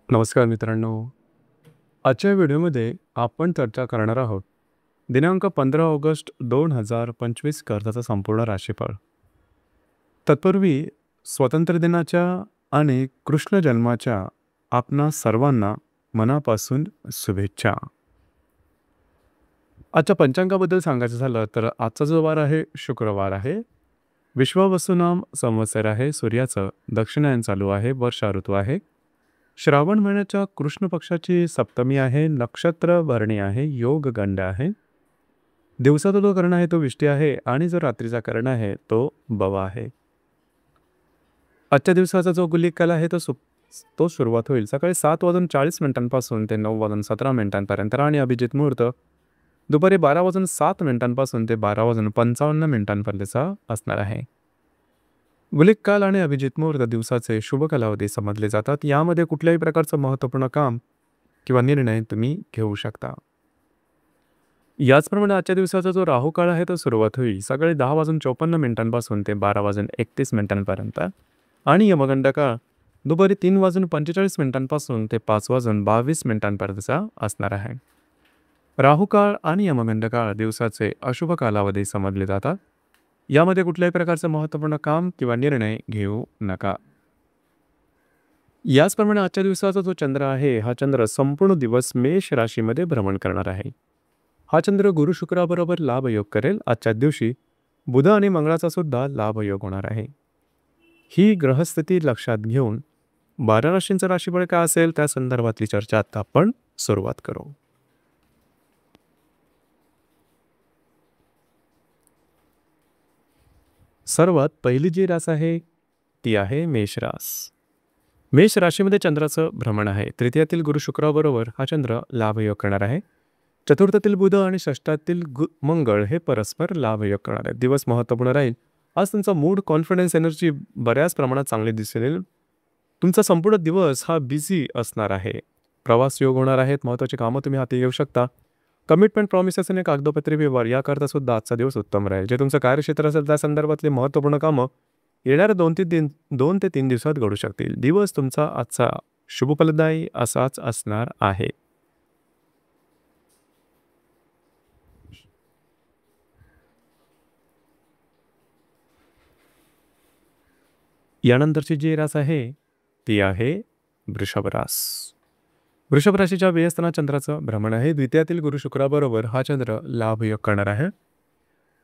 नमस्कार मित्रांनो. आजच्या व्हिडिओमध्ये आपण चर्चा करणार आहोत दिनांक 15 ऑगस्ट 2025 कर्जाचा संपूर्ण राशीफळ. तत्पूर्वी स्वातंत्र्य दिनाच्या आणि कृष्ण जन्माच्या आपणा सर्वांना मनापासून शुभेच्छा. आजच्या पंचांगाबद्दल सांगायचं झालं तर आजचा जो वार आहे शुक्रवार आहे. विश्वावसुनाम संवत्सर आहे. सूर्याचं दक्षिणायन चालू आहे. वर्षा ऋतू आहे. श्रावण महिन्याच्या कृष्ण पक्षाची सप्तमी आहे. नक्षत्र भरणी आहे. योग गंड आहे. दिवसाचा जो कर्ण आहे तो विष्टी आहे आणि जो रात्रीचा कर्ण आहे तो बवा आहे. आजच्या दिवसाचा जो गुलिक काल आहे तो सुरुवात होईल सकाळी 7:40 ते 9:17 आणि अभिजित मुहूर्त दुपारी 12:07 ते 12:55 असणार आहे. गुलिक काल आणि अभिजित मुहूर्त दिवसाचे शुभ कालावधी समजले जातात. यामध्ये कुठल्याही प्रकारचं महत्त्वपूर्ण काम किंवा निर्णय तुम्ही घेऊ शकता. याचप्रमाणे आजच्या दिवसाचा जो राहू काळ आहे तो सुरुवात होईल सकाळी 10:54 ते 12:31 आणि यमगंड काळ दुपारी 3:45 ते 5:22 असणार आहे. राहू काळ आणि यमगंड काळ दिवसाचे अशुभ कालावधी समजले जातात. यामध्ये कुठल्याही प्रकारचं महत्त्वपूर्ण काम किंवा निर्णय घेऊ नका. याचप्रमाणे आजच्या दिवसाचा जो चंद्र आहे हा चंद्र संपूर्ण दिवस मेष राशीमध्ये भ्रमण करणार आहे. हा चंद्र गुरु शुक्राबरोबर लाभयोग करेल. आजच्या दिवशी बुध आणि मंगळाचा सुद्धा लाभयोग होणार आहे. ही ग्रहस्थिती लक्षात घेऊन 12 राशींचं राशीफळ काय असेल त्या संदर्भातली चर्चा आता आपण सुरुवात करू. सर्वात पहिली जी रास आहे ती आहे मेष रास. मेष राशीमध्ये चंद्राचं भ्रमण आहे. तृतीयातील गुरु शुक्राबरोबर हा चंद्र लाभयोग करणार आहे. चतुर्थातील बुध आणि षष्ठातील मंगळ हे परस्पर लाभयोग करणार आहे. दिवस महत्त्वपूर्ण राहील. आज तुमचा मूड, कॉन्फिडन्स, एनर्जी बऱ्याच प्रमाणात चांगली दिसेल. तुमचा संपूर्ण दिवस हा बिझी असणार आहे. प्रवास योग होणार आहेत. महत्त्वाची कामं तुम्ही हाती घेऊ शकता. कमिटमेंट, प्रॉमिसेस आणि कागदोपत्री व्यवहार याकरता सुद्धा आजचा दिवस उत्तम राहील. जे तुमचं कार्यक्षेत्र असेल त्या संदर्भातली महत्त्वपूर्ण कामं येणाऱ्या 2 ते 3 दिवसात घडू शकतील. दिवस तुमचा आजचा शुभफलदायी असाच असणार आहे. यानंतरची जी रास आहे ती आहे वृषभ रास. वृषभ राशीच्या वेळी असताना चंद्राचं भ्रमण आहे. द्वितीयातील गुरु शुक्राबरोबर हा चंद्र लाभयोग करणार आहे.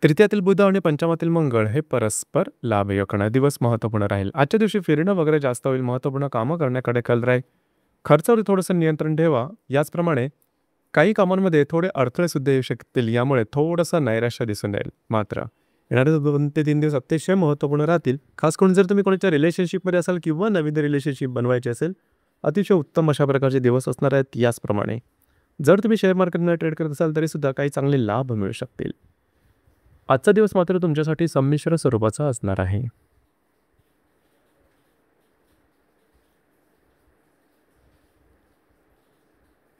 तृतीयातील बुध आणि पंचमातील मंगळ हे परस्पर लाभयोग करणार. दिवस महत्त्वपूर्ण राहील. आजच्या दिवशी फिरणं वगैरे जास्त होईल. महत्त्वपूर्ण कामं करण्याकडे कल राहील. खर्चावर थोडंसं नियंत्रण ठेवा. याचप्रमाणे काही कामांमध्ये थोडे अडथळे सुद्धा येऊ शकतील. यामुळे थोडंसं नैराश्य दिसून येईल. मात्र येणारे 2 ते 3 दिवस अतिशय महत्त्वपूर्ण राहतील. खास करून जर तुम्ही कोणाच्या रिलेशनशिपमध्ये असाल किंवा नवीन रिलेशनशिप बनवायची असेल अतिशय उत्तम अशा प्रकारचे दिवस असणार आहेत. याचप्रमाणे जर तुम्ही शेअर मार्केटमध्ये ट्रेड करत असाल तरी सुद्धा काही चांगले लाभ मिळू शकतील. आजचा दिवस मात्र तुमच्यासाठी संमिश्र स्वरूपाचा असणार आहे.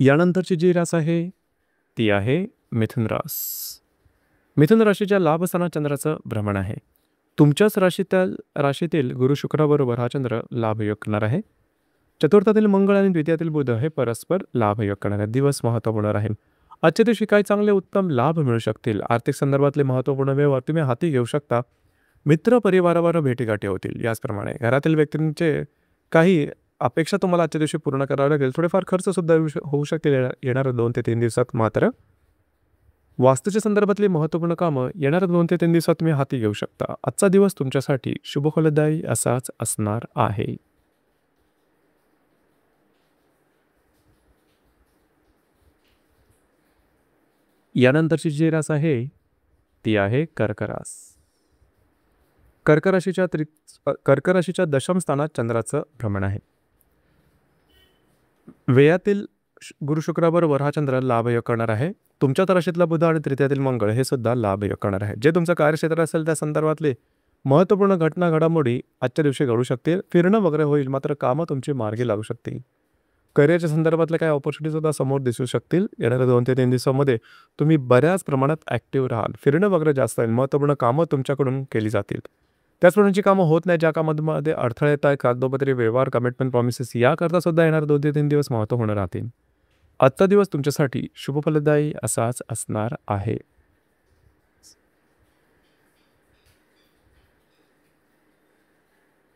यानंतरची जी रास आहे ती आहे मिथुन रास. मिथुन राशीच्या लाभस्थानात चंद्राचं भ्रमण आहे. तुमच्याच राशीतील गुरु शुक्राबरोबर हा चंद्र लाभयोग करणार आहे. चतुर्थातील मंगळ आणि द्वितीयातील बुध हे परस्पर लाभयोग करणार आहे. दिवस महत्त्वपूर्ण राहील. आजच्या दिवशी काही चांगले उत्तम लाभ मिळू शकतील. आर्थिक संदर्भातले महत्त्वपूर्ण व्यवहार तुम्ही हाती घेऊ शकता. मित्र परिवारावर भेटीगाठी होतील. याचप्रमाणे घरातील व्यक्तींचे काही अपेक्षा तुम्हाला आजच्या दिवशी पूर्ण कराव्या लागेल. थोडेफार खर्च सुद्धा होऊ शकतील येणाऱ्या 2 ते 3 दिवसात. मात्र वास्तूच्या संदर्भातली महत्त्वपूर्ण कामं येणाऱ्या 2 ते 3 दिवसात तुम्ही हाती घेऊ शकता. आजचा दिवस तुमच्यासाठी शुभफलदायी असाच असणार आहे. यानंतरची जी रास आहे ती आहे कर्क रास. कर्क राशीच्या दशम स्थानात चंद्राचं भ्रमण आहे. वेयातील गुरु शुक्राबरोबर हा चंद्र लाभयोग करणार आहे. तुमच्या राशीतला बुध आणि तृतीयातील मंगळ हे सुद्धा लाभयोग करणार आहे. जे तुमचं कार्यक्षेत्र असेल त्या संदर्भातले महत्त्वपूर्ण घडामोडी आजच्या दिवशी घडू शकतील. फिरणं वगैरे होईल. मात्र कामं तुमची मार्गी लागू शकतील. करिअरच्या संदर्भातल्या काही ऑपॉर्च्युनिटी सुद्धा समोर दिसू शकतील. येणाऱ्या 2 ते 3 दिवसामध्ये तुम्ही बऱ्याच प्रमाणात ॲक्टिव्ह राहाल. फिरणं वगैरे जास्त होईल. महत्त्वपूर्ण कामं तुमच्याकडून केली जातील. त्याचप्रमाणे कामं होत नाही, ज्या कामांमध्ये अडथळे येत आहेत, कागदोपत्री व्यवहार, कमिटमेंट, प्रॉमिसेस याकरता सुद्धा येणारे 2 ते 3 दिवस महत्त्वपूर्ण राहतील. आजचा दिवस तुमच्यासाठी शुभफलदायी असाच असणार आहे.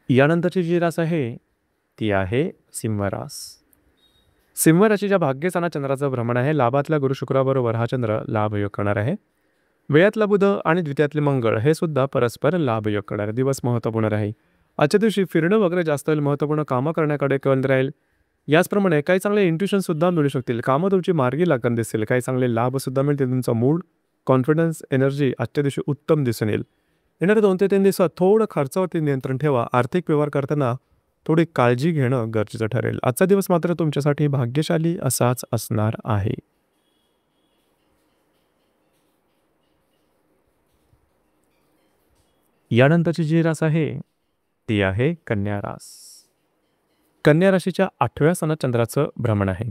यानंतरची जी रास आहे ती आहे सिंह रास. सिंह राशीच्या भाग्यस्थानात चंद्राचं भ्रमण आहे. लाभातल्या गुरु शुक्राबरोबर हा चंद्र लाभयोग करणार आहे. वेळातला बुध आणि द्वितीयातले मंगळ हे सुद्धा परस्पर लाभयोग करणारे दिवस महत्त्वपूर्ण राहील. आजच्या दिवशी फिरणं वगैरे जास्त होईल, महत्त्वपूर्ण कामं करण्याकडे कल राहील. याचप्रमाणे काही चांगले इंट्युशन सुद्धा मिळू शकतील. कामं तुमची मार्गी लागण दिसतील. काही चांगले लाभ सुद्धा मिळतील. तुमचा मूड, कॉन्फिडन्स, एनर्जी आजच्या दिवशी उत्तम दिसून येईल. येणाऱ्या 2 ते 3 दिवसात थोडं खर्चावरती नियंत्रण ठेवा. आर्थिक व्यवहार करताना थोडी काळजी घेणं गरजेचं ठरेल. आजचा दिवस मात्र तुमच्यासाठी भाग्यशाली असाच असणार आहे. यानंतरची जी रास आहे ती आहे कन्या रास. कन्या राशीच्या 8व्या स्थानात चंद्राचं भ्रमण आहे.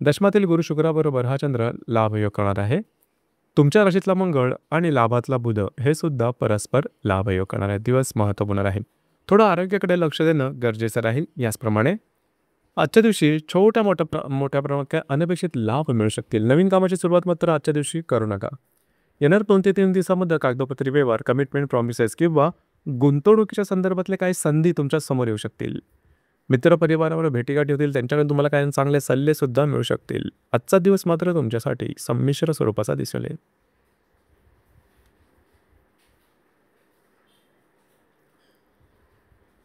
दशमातील गुरु शुक्राबरोबर हा चंद्र लाभयोग करणार आहे. तुमच्या राशीतला मंगळ आणि लाभातला बुध हे सुद्धा परस्पर लाभयोग करणार आहे. दिवस महत्त्वपूर्ण राहील. थोडं आरोग्याकडे लक्ष देणं गरजेचं राहील. याचप्रमाणे आजच्या दिवशी मोठ्या प्रमाणात अनपेक्षित लाभ मिळू शकतील. नवीन कामाची सुरुवात मात्र आजच्या दिवशी करू नका. येणार 2 ते 3 दिवसामध्ये कागदोपत्री व्यवहार, कमिटमेंट, प्रॉमिसेस किंवा गुंतवणुकीच्या संदर्भातले काही संधी तुमच्या समोर येऊ शकतील. मित्रपरिवारावर भेटीगाठी होतील. त्यांच्याकडून तुम्हाला काही चांगले सल्ले सुद्धा मिळू शकतील. आजचा दिवस मात्र तुमच्यासाठी संमिश्र स्वरूपाचा दिसून येईल.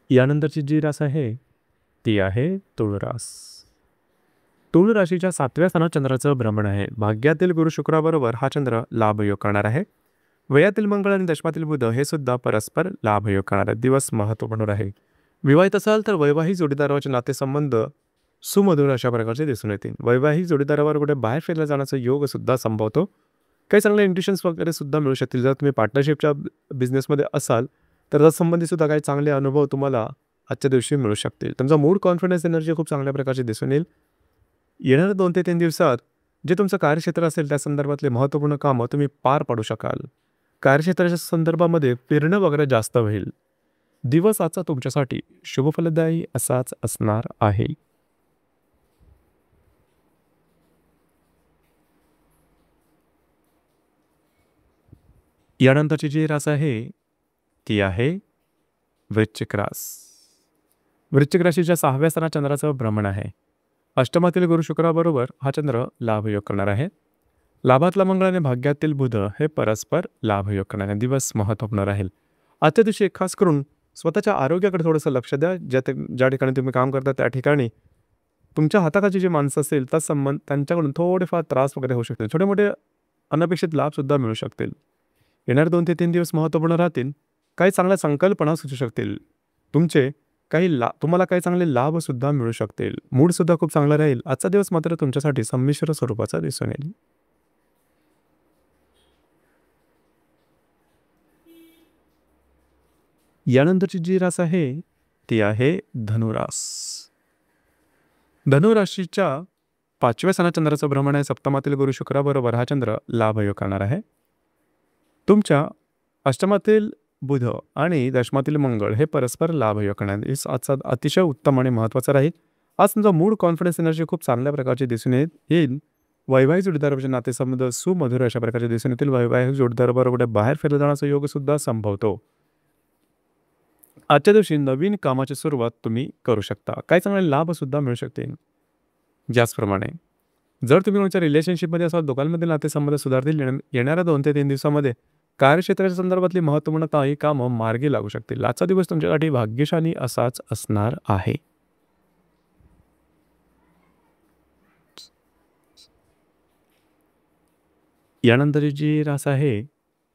यानंतरची जी रास आहे ती आहे तुळ रास. तुळ राशीच्या 7व्या स्थानात चंद्राचं भ्रमण आहे. भाग्यातील गुरु शुक्राबरोबर हा चंद्र लाभयोग करणार आहे. वयातील मंगळ आणि दशमातील बुध हे सुद्धा परस्पर लाभयोग करणार आहे. दिवस महत्त्वपूर्ण राहील. विवाहित असाल तर वैवाहिक जोडीदाराचे नातेसंबंध सुमधुर अशा प्रकारचे दिसून येतील. वैवाहिक जोडीदारावर कुठे बाहेर फिरला जाण्याचा योग सुद्धा संभवतो. काही चांगले इंट्युशन्स वगैरे सुद्धा मिळू शकतील. जर तुम्ही पार्टनरशिपच्या बिझनेसमध्ये असाल तर त्यासंबंधी सुद्धा काही चांगले अनुभव तुम्हाला आजच्या दिवशी मिळू शकतील. तुमचा मूड, कॉन्फिडन्स, एनर्जी खूप चांगल्या प्रकारचे दिसून येईल. येणाऱ्या 2 ते 3 दिवसात जे तुमचं कार्यक्षेत्र असेल त्या संदर्भातले महत्त्वपूर्ण कामं तुम्ही पार पाडू शकाल. कार्यक्षेत्राच्या संदर्भामध्ये फिरणं वगैरे जास्त होईल. दिवस आजचा तुमच्यासाठी शुभफलदायी असाच असणार आहे. यानंतरची जी रास आहे ती आहे वृश्चिक रास. वृश्चिक राशीच्या 6व्या स्थानात चंद्राचं भ्रमण आहे. अष्टमातील गुरु शुक्राबरोबर हा चंद्र लाभयोग करणार आहे. लाभातला मंगळ आणि भाग्यातील बुध हे परस्पर लाभयोग करणारे दिवस महत्त्वपूर्ण राहील. आजच्या दिवशी खास करून स्वतःच्या आरोग्याकडे थोडंसं लक्ष द्या. ज्या ठिकाणी तुम्ही काम करता त्या ठिकाणी तुमच्या हाताखालची जी माणसं असेल त्यांच्याकडून थोडेफार त्रास वगैरे होऊ शकतील. छोटे मोठे अनपेक्षित लाभसुद्धा मिळू शकतील. येणारे 2 ते 3 दिवस महत्त्वपूर्ण राहतील. काही चांगल्या संकल्पना सुचू शकतील. तुम्हाला काही चांगले लाभसुद्धा मिळू शकतील. मूडसुद्धा खूप चांगला राहील. आजचा दिवस मात्र तुमच्यासाठी संमिश्र स्वरूपाचा दिसून येईल. यानंतरची जी रास आहे ती आहे धनुरास. धनुराशीच्या 5व्या स्थानात चंद्राचं भ्रमण आहे. सप्तमातील गुरु शुक्राबरोबर हा चंद्र लाभयोग करणार आहे. तुमच्या अष्टमातील बुध आणि दशमातील मंगळ हे परस्पर लाभयोग करणार. आजचा अतिशय उत्तम आणि महत्त्वाचा राहील. आज तुमचा मूड, कॉन्फिडन्स, एनर्जी खूप चांगल्या प्रकारची दिसून येईल. वैवाहिक जोडीदाराचे नातेसंबंध सुमधुर अशा प्रकारचे दिसून येतील. वैवाहिक जोडीदाराबरोबर बाहेर फिरला जाण्याचा योग सुद्धा संभवतो. आजच्या दिवशी नवीन कामाची सुरुवात तुम्ही करू शकता. काही चांगले लाभ सुद्धा मिळू शकतील. ज्याचप्रमाणे जर तुम्ही तुमच्या रिलेशनशिपमध्ये असाल, दोघांमधील नातेसंबंध सुधारतील. येणाऱ्या 2 ते 3 दिवसामध्ये कार्यक्षेत्राच्या संदर्भातली महत्त्वपूर्ण काही कामं मार्गी लागू शकतील. आजचा दिवस तुमच्यासाठी भाग्यशाली असाच असणार आहे. यानंतरची जी रास आहे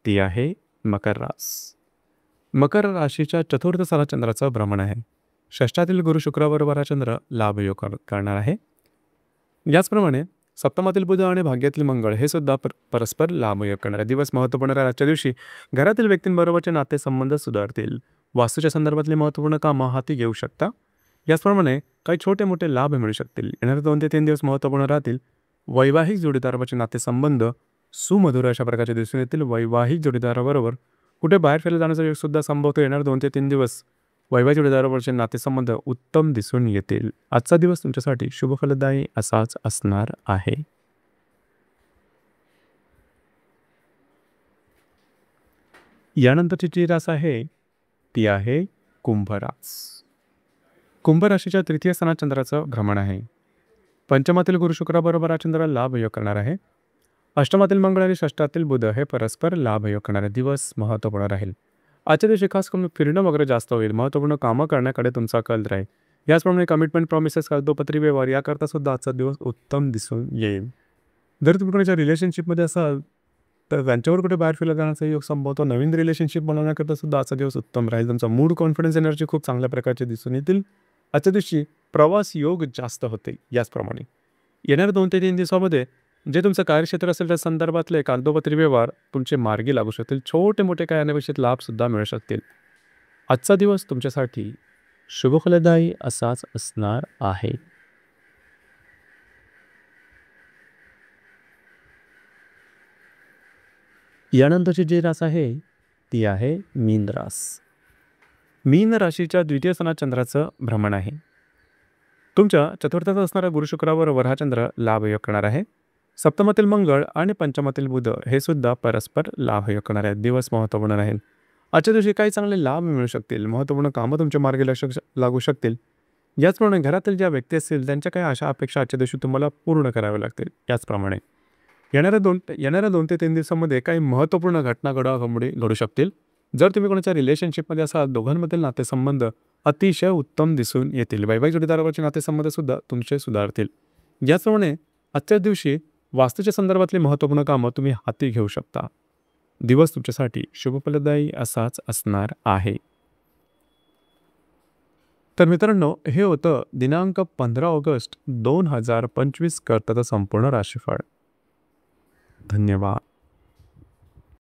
ती आहे मकर रास. मकर राशीच्या 4थ्या स्थानात चंद्राचं भ्रमण आहे. षष्ठातील गुरु शुक्राबरोबर हा चंद्र लाभयोग करणार आहे. याचप्रमाणे सप्तमातील बुध आणि भाग्यातील मंगळ हे सुद्धा परस्पर लाभयोग करणारे दिवस महत्त्वपूर्ण राहील. आजच्या दिवशी घरातील व्यक्तींबरोबरचे नातेसंबंध सुधारतील. वास्तूच्या संदर्भातली महत्त्वपूर्ण कामं हाती घेऊ शकता. याचप्रमाणे काही छोटे मोठे लाभ मिळू शकतील. येणारे 2 ते 3 दिवस महत्त्वपूर्ण राहतील. वैवाहिक जोडीदाराचे नातेसंबंध सुमधुर अशा प्रकारचे दिसून येतील. वैवाहिक जोडीदाराबरोबर कुठे बाहेर फिरायला जाण्याचा योग सुद्धा संभवतो. येणार 2 ते 3 दिवस वैवाहिक जोडीदाराबरोबरचे नातेसंबंध उत्तम दिसून येतील. आजचा दिवस तुमच्यासाठी शुभफलदायी असाच असणार आहे. यानंतरची जी रास आहे ती आहे कुंभ रास. कुंभ राशीच्या तृतीय स्थानात चंद्राचं भ्रमण आहे. पंचमातील गुरु शुक्राबरोबर हा चंद्र लाभयोग करणार आहे. अष्टमातील मंगळ आणि षष्ठातील बुध हे परस्पर लाभयोग करणारे दिवस महत्त्वपूर्ण राहील. आजच्या दिवशी खास करून फिरणं वगैरे जास्त होईल. महत्त्वपूर्ण कामं करण्याकडे तुमचा कल राहील. याचप्रमाणे कमिटमेंट, प्रॉमिसेस, कागदोपत्री व्यवहार याकरता सुद्धा आजचा दिवस उत्तम दिसून येईल. जर तुम्ही कोणाच्या रिलेशनशिपमध्ये असाल तर त्यांच्यावर कुठे बाहेर फिरायला जाण्याचा योग संभवतो. नवीन रिलेशनशिप बनवण्याकरता सुद्धा आजचा दिवस उत्तम राहील. तुमचा मूड, कॉन्फिडन्स, एनर्जी खूप चांगल्या प्रकारचे दिसून येतील. आजच्या दिवशी प्रवास योग जास्त होते. याचप्रमाणे येणाऱ्या 2 ते 3 दिवसामध्ये जे तुमचं कार्यक्षेत्र असेल त्या संदर्भातले कागदोपत्री व्यवहार तुमचे मार्गी लागू शकतील. छोटे मोठे काही अनपेक्षित लाभसुद्धा मिळू शकतील. आजचा दिवस तुमच्यासाठी शुभफलदायी असाच असणार आहे. यानंतरची जी रास आहे ती आहे मीन रास. मीन राशीच्या द्वितीय स्थानात चंद्राचं भ्रमण आहे. तुमच्या चतुर्थात असणाऱ्या गुरु शुक्राबरोबर हा चंद्र लाभयोग करणार आहे. सप्तमातील मंगळ आणि पंचमातील बुध हे सुद्धा परस्पर लाभयोग करणार आहेत. दिवस महत्त्वपूर्ण राहील. आजच्या दिवशी काही चांगले लाभ मिळू शकतील. महत्त्वपूर्ण कामं तुमच्या मार्गी लागू शकतील. याचप्रमाणे घरातील ज्या व्यक्ती असतील त्यांच्या काही आशा अपेक्षा आजच्या दिवशी तुम्हाला पूर्ण कराव्या लागतील. याचप्रमाणे येणाऱ्या 2 ते 3 दिवसांमध्ये काही महत्त्वपूर्ण घटना घडू शकतील. जर तुम्ही कोणाच्या रिलेशनशिपमध्ये असाल दोघांमधील नातेसंबंध अतिशय उत्तम दिसून येतील. वैवाहिक जोडीदारावरचे नातेसंबंध सुद्धा तुमचे सुधारतील. याचप्रमाणे आजच्या दिवशी वास्तूच्या संदर्भातली महत्त्वपूर्ण कामं तुम्ही हाती घेऊ शकता. दिवस तुमच्यासाठी शुभफलदायी असाच असणार आहे. तर मित्रांनो, हे होतं दिनांक 15 ऑगस्ट 2025 करताचं संपूर्ण राशीफळ. धन्यवाद.